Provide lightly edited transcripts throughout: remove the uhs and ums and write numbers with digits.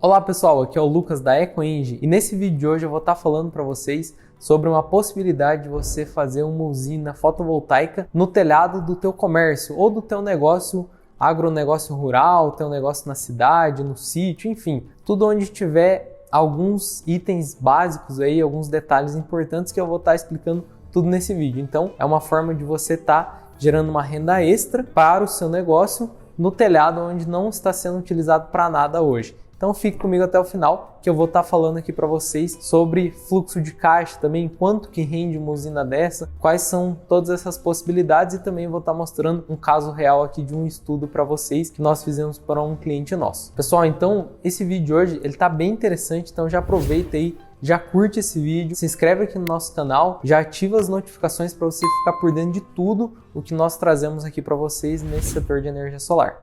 Olá pessoal, aqui é o Lucas da EcoEng e nesse vídeo de hoje eu vou estar falando para vocês sobre uma possibilidade de você fazer uma usina fotovoltaica no telhado do teu comércio ou do teu negócio, agronegócio rural, teu negócio na cidade, no sítio, enfim, tudo onde tiver alguns itens básicos aí, alguns detalhes importantes que eu vou estar explicando tudo nesse vídeo. Então é uma forma de você estar gerando uma renda extra para o seu negócio no telhado onde não está sendo utilizado para nada hoje. Então fique comigo até o final, que eu vou estar falando aqui para vocês sobre fluxo de caixa também, quanto que rende uma usina dessa, quais são todas essas possibilidades e também vou estar mostrando um caso real aqui de um estudo para vocês que nós fizemos para um cliente nosso. Pessoal, então esse vídeo de hoje ele tá bem interessante, então já aproveita aí, já curte esse vídeo, se inscreve aqui no nosso canal, já ativa as notificações para você ficar por dentro de tudo o que nós trazemos aqui para vocês nesse setor de energia solar.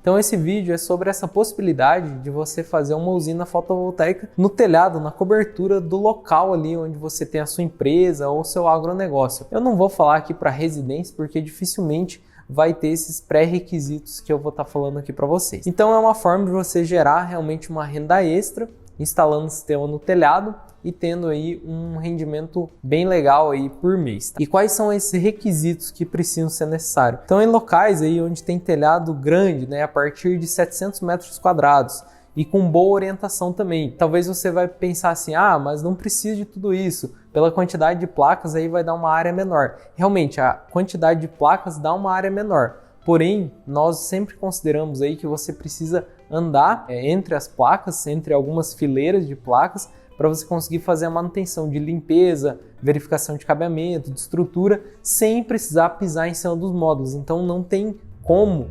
Então esse vídeo é sobre essa possibilidade de você fazer uma usina fotovoltaica no telhado, na cobertura do local ali onde você tem a sua empresa ou seu agronegócio. Eu não vou falar aqui para residência porque dificilmente vai ter esses pré-requisitos que eu vou estar falando aqui para vocês. Então é uma forma de você gerar realmente uma renda extra, instalando o sistema no telhado e tendo aí um rendimento bem legal aí por mês. Tá? E quais são esses requisitos que precisam ser necessários? Então em locais aí onde tem telhado grande, né, a partir de 700 metros quadrados e com boa orientação também. Talvez você vai pensar assim, mas não precisa de tudo isso. Pela quantidade de placas aí vai dar uma área menor. Realmente a quantidade de placas dá uma área menor. Porém, nós sempre consideramos aí que você precisa andar entre as placas, entre algumas fileiras de placas, para você conseguir fazer a manutenção de limpeza, verificação de cabeamento, de estrutura, sem precisar pisar em cima dos módulos. Então não tem como,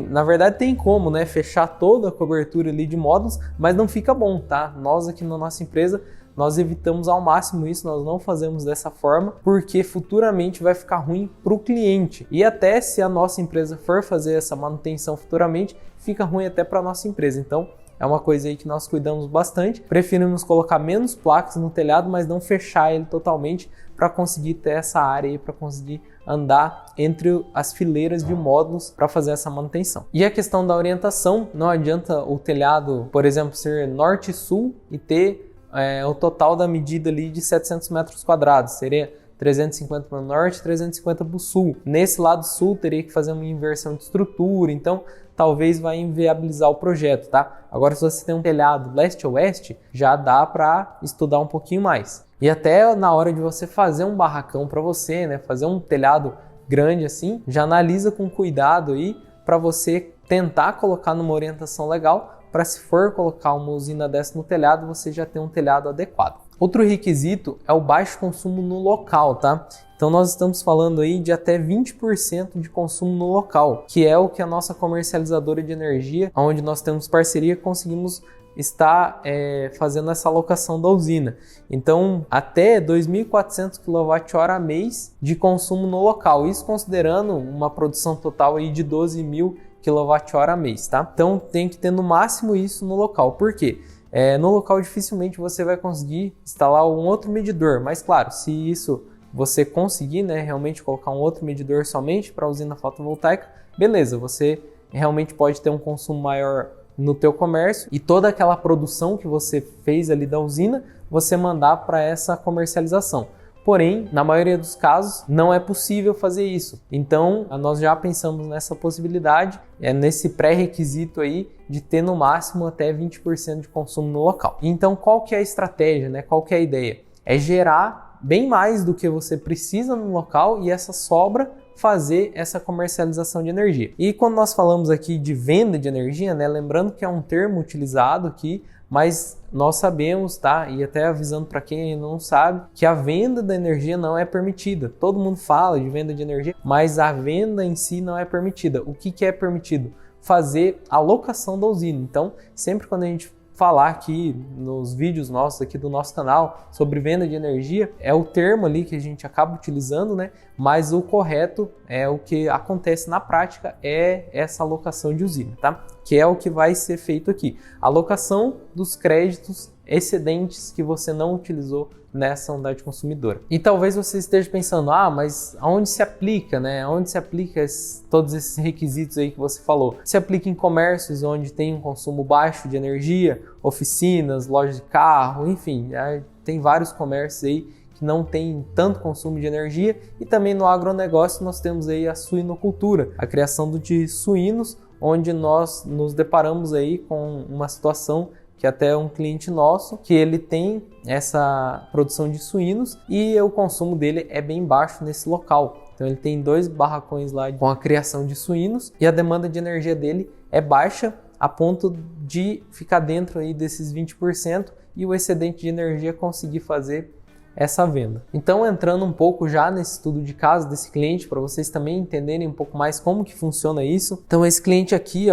na verdade tem como, né, fechar toda a cobertura ali de módulos, mas não fica bom, tá? Nós aqui na nossa empresa, nós evitamos ao máximo isso, nós não fazemos dessa forma, porque futuramente vai ficar ruim para o cliente. E até se a nossa empresa for fazer essa manutenção futuramente, fica ruim até para a nossa empresa. Então, é uma coisa aí que nós cuidamos bastante. Preferimos colocar menos placas no telhado, mas não fechar ele totalmente para conseguir ter essa área aí, para conseguir andar entre as fileiras de módulos para fazer essa manutenção. E a questão da orientação, não adianta o telhado, por exemplo, ser norte e sul e ter o total da medida ali de 700 metros quadrados. Seria 350 para o norte, 350 para o sul. Nesse lado sul teria que fazer uma inversão de estrutura, então talvez vai inviabilizar o projeto, tá? Agora se você tem um telhado leste-oeste, já dá para estudar um pouquinho mais. E até na hora de você fazer um barracão para você, né, fazer um telhado grande assim, já analisa com cuidado aí para você tentar colocar numa orientação legal, para se for colocar uma usina dessa no telhado, você já tem um telhado adequado. Outro requisito é o baixo consumo no local, tá? Então nós estamos falando aí de até 20% de consumo no local, que é o que a nossa comercializadora de energia, onde nós temos parceria, conseguimos estar fazendo essa alocação da usina. Então até 2.400 kWh mês de consumo no local, isso considerando uma produção total aí de 12.000 kWh mês, tá? Então tem que ter no máximo isso no local. Por quê? No local dificilmente você vai conseguir instalar um outro medidor, mas claro, se isso você conseguir, né, realmente colocar um outro medidor somente para a usina fotovoltaica, beleza, você realmente pode ter um consumo maior no teu comércio e toda aquela produção que você fez ali da usina, você mandar para essa comercialização. Porém, na maioria dos casos, não é possível fazer isso. Então, nós já pensamos nessa possibilidade, nesse pré-requisito aí de ter no máximo até 20% de consumo no local. Então, qual que é a estratégia, né? Qual que é a ideia? É gerar bem mais do que você precisa no local e essa sobra fazer essa comercialização de energia. E quando nós falamos aqui de venda de energia, né? Lembrando que é um termo utilizado aqui, mas nós sabemos, tá? E até avisando para quem ainda não sabe, que a venda da energia não é permitida. Todo mundo fala de venda de energia, mas a venda em si não é permitida. O que é permitido? Fazer a locação da usina. Então, sempre quando a gente falar aqui nos vídeos nossos aqui do nosso canal sobre venda de energia, é o termo ali que a gente acaba utilizando, né? Mas o correto é o que acontece na prática, é essa alocação de usina, tá? Que é o que vai ser feito aqui. Alocação dos créditos excedentes que você não utilizou nessa unidade consumidora. E talvez você esteja pensando, mas aonde se aplica, né? Aonde se aplica todos esses requisitos aí que você falou? Se aplica em comércios onde tem um consumo baixo de energia, oficinas, lojas de carro, enfim, tem vários comércios aí que não tem tanto consumo de energia, e também no agronegócio nós temos aí a suinocultura, a criação de suínos, onde nós nos deparamos aí com uma situação que até um cliente nosso, que ele tem essa produção de suínos e o consumo dele é bem baixo nesse local. Então ele tem 2 barracões lá com a criação de suínos e a demanda de energia dele é baixa a ponto de ficar dentro aí desses 20% e o excedente de energia conseguir fazer essa venda. Então, entrando um pouco já nesse estudo de caso desse cliente, para vocês também entenderem um pouco mais como que funciona isso. Então, esse cliente aqui,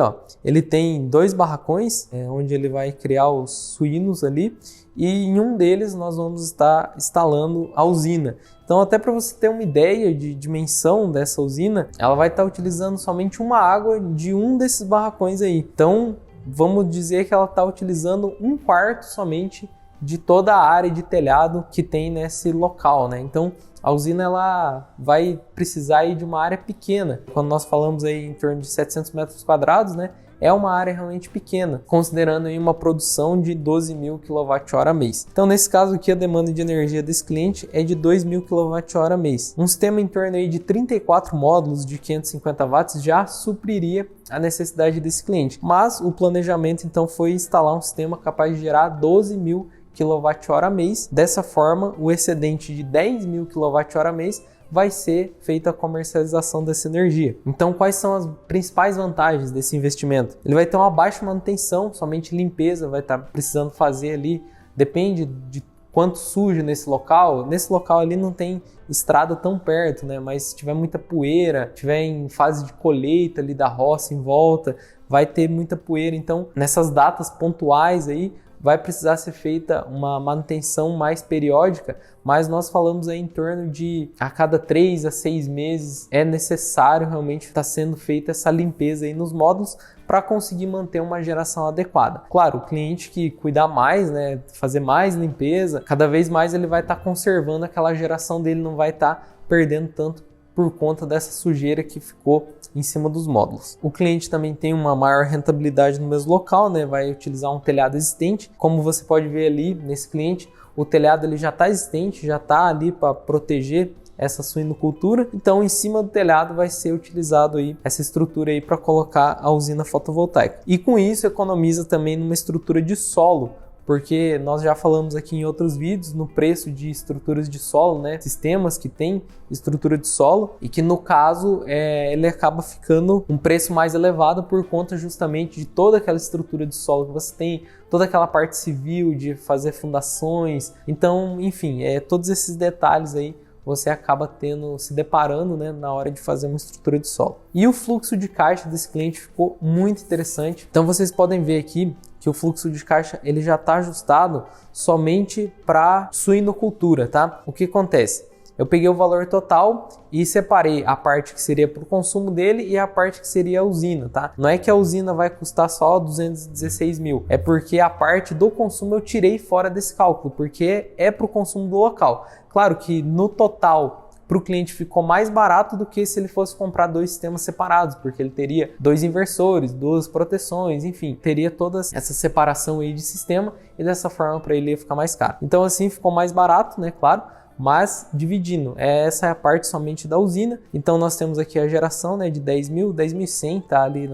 ele tem 2 barracões, onde ele vai criar os suínos ali, e em um deles nós vamos estar instalando a usina. Então, até para você ter uma ideia de dimensão dessa usina, ela vai estar utilizando somente uma água de um desses barracões aí. Então, vamos dizer que ela está utilizando 1/4 somente de toda a área de telhado que tem nesse local, né? Então, a usina ela vai precisar aí de uma área pequena. Quando nós falamos aí em torno de 700 metros quadrados, né? É uma área realmente pequena, considerando aí uma produção de 12.000 kWh mês. Então, nesse caso aqui, a demanda de energia desse cliente é de 2.000 kWh mês. Um sistema em torno aí de 34 módulos de 550 watts já supriria a necessidade desse cliente. Mas o planejamento, então, foi instalar um sistema capaz de gerar 12.000 kWh mês. Dessa forma, o excedente de 10.000 kWh mês vai ser feita a comercialização dessa energia. Então, quais são as principais vantagens desse investimento? Ele vai ter uma baixa manutenção, somente limpeza vai estar precisando fazer ali, depende de quanto suja nesse local. Nesse local ali não tem estrada tão perto, né? Mas se tiver muita poeira, tiver em fase de colheita ali da roça em volta, vai ter muita poeira. Então, nessas datas pontuais aí, vai precisar ser feita uma manutenção mais periódica, mas nós falamos aí em torno de a cada 3 a 6 meses é necessário realmente estar sendo feita essa limpeza aí nos módulos para conseguir manter uma geração adequada. Claro, o cliente que cuidar mais, né, fazer mais limpeza, cada vez mais ele vai estar conservando aquela geração dele, não vai estar perdendo tanto por conta dessa sujeira que ficou em cima dos módulos. O cliente também tem uma maior rentabilidade no mesmo local, né? Vai utilizar um telhado existente. Como você pode ver ali nesse cliente, o telhado ele já está existente, já está ali para proteger essa suinocultura. Então, em cima do telhado vai ser utilizado aí essa estrutura aí para colocar a usina fotovoltaica. E com isso economiza também numa estrutura de solo, porque nós já falamos aqui em outros vídeos no preço de estruturas de solo, né? Sistemas que tem estrutura de solo e que no caso ele acaba ficando um preço mais elevado por conta justamente de toda aquela estrutura de solo que você tem, toda aquela parte civil de fazer fundações. Então, enfim, todos esses detalhes aí você acaba se deparando, né, na hora de fazer uma estrutura de solo. E o fluxo de caixa desse cliente ficou muito interessante. Então vocês podem ver aqui que o fluxo de caixa ele já está ajustado somente para suinocultura, tá? O que acontece? Eu peguei o valor total e separei a parte que seria para o consumo dele e a parte que seria a usina, tá? Não é que a usina vai custar só 216 mil, é porque a parte do consumo eu tirei fora desse cálculo, porque é para o consumo do local. Claro que no total para o cliente ficou mais barato do que se ele fosse comprar 2 sistemas separados, porque ele teria 2 inversores, 2 proteções, enfim, teria toda essa separação aí de sistema e dessa forma para ele ia ficar mais caro. Então assim ficou mais barato, né, claro, mas dividindo, essa é a parte somente da usina. Então nós temos aqui a geração, né, de 10.000, 10.100 tá ali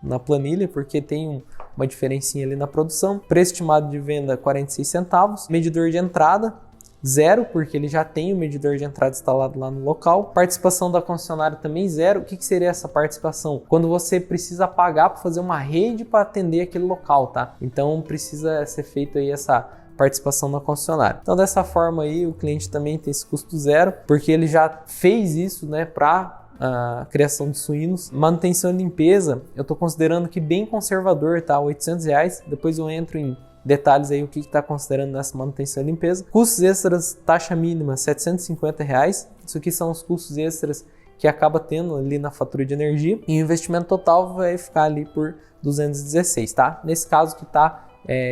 na planilha, porque tem uma diferencinha ali na produção. Preço estimado de venda 46 centavos, medidor de entrada 0, porque ele já tem o medidor de entrada instalado lá no local. Participação da concessionária também 0. O que seria essa participação? Quando você precisa pagar para fazer uma rede para atender aquele local, tá? Então precisa ser feito aí essa participação da concessionária. Então dessa forma aí o cliente também tem esse custo 0, porque ele já fez isso, né, para a criação de suínos. Manutenção e limpeza, eu estou considerando que bem conservador, tá? R$800. Depois eu entro em detalhes aí o que está considerando nessa manutenção e limpeza. Custos extras, taxa mínima R$750. Isso aqui são os custos extras que acaba tendo ali na fatura de energia. E o investimento total vai ficar ali por 216, tá? Nesse caso que está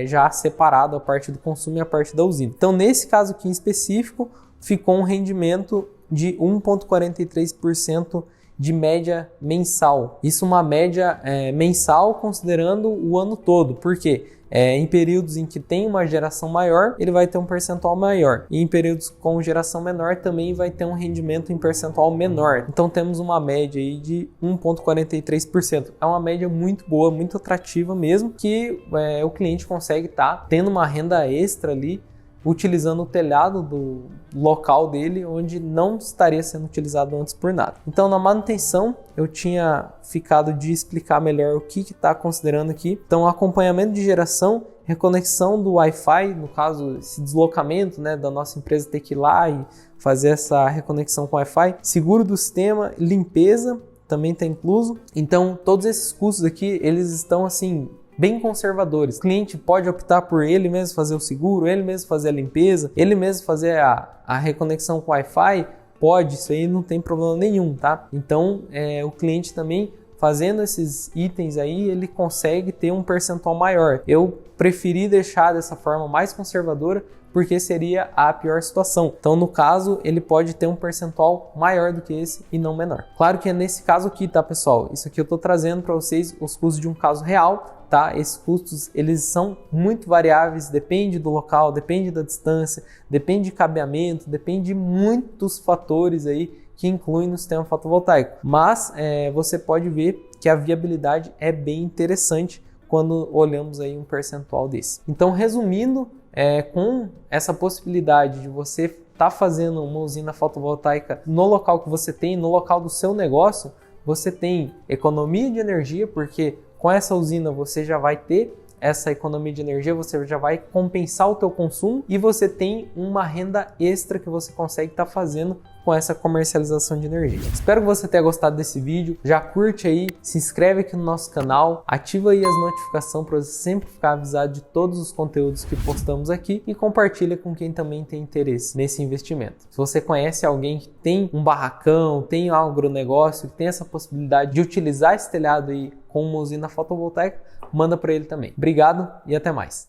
já separado a parte do consumo e a parte da usina. Então, nesse caso aqui em específico, ficou um rendimento de 1,43% de média mensal. Isso uma média mensal considerando o ano todo. Por quê? Em períodos em que tem uma geração maior, ele vai ter um percentual maior. E em períodos com geração menor, também vai ter um rendimento em percentual menor. Então temos uma média aí de 1,43%. É uma média muito boa, muito atrativa mesmo, que o cliente consegue estar tendo uma renda extra ali, utilizando o telhado do local dele, onde não estaria sendo utilizado antes por nada. Então, na manutenção, eu tinha ficado de explicar melhor o que está considerando aqui. Então, acompanhamento de geração, reconexão do Wi-Fi, no caso, esse deslocamento, né, da nossa empresa ter que ir lá e fazer essa reconexão com o Wi-Fi, seguro do sistema, limpeza, também está incluso. Então, todos esses custos aqui, eles estão assim, bem conservadores. O cliente pode optar por ele mesmo fazer o seguro, ele mesmo fazer a limpeza, ele mesmo fazer a reconexão com o Wi-Fi, pode, isso aí não tem problema nenhum, tá? Então, o cliente também fazendo esses itens aí, ele consegue ter um percentual maior. Eu preferi deixar dessa forma mais conservadora, porque seria a pior situação. Então, no caso, ele pode ter um percentual maior do que esse e não menor. Claro que é nesse caso aqui, tá, pessoal? Isso aqui eu tô trazendo para vocês os custos de um caso real, tá? Esses custos, eles são muito variáveis, depende do local, depende da distância, depende de cabeamento, depende de muitos fatores aí que incluem no sistema fotovoltaico. Mas você pode ver que a viabilidade é bem interessante quando olhamos aí um percentual desse. Então, resumindo, com essa possibilidade de você estar fazendo uma usina fotovoltaica no local que você tem, no local do seu negócio, você tem economia de energia, porque com essa usina você já vai ter essa economia de energia, você já vai compensar o teu consumo e você tem uma renda extra que você consegue estar fazendo com essa comercialização de energia. Espero que você tenha gostado desse vídeo. Já curte aí, se inscreve aqui no nosso canal, ativa aí as notificações para você sempre ficar avisado de todos os conteúdos que postamos aqui e compartilha com quem também tem interesse nesse investimento. Se você conhece alguém que tem um barracão, tem um agronegócio, que tem essa possibilidade de utilizar esse telhado aí com uma usina fotovoltaica, manda para ele também. Obrigado e até mais.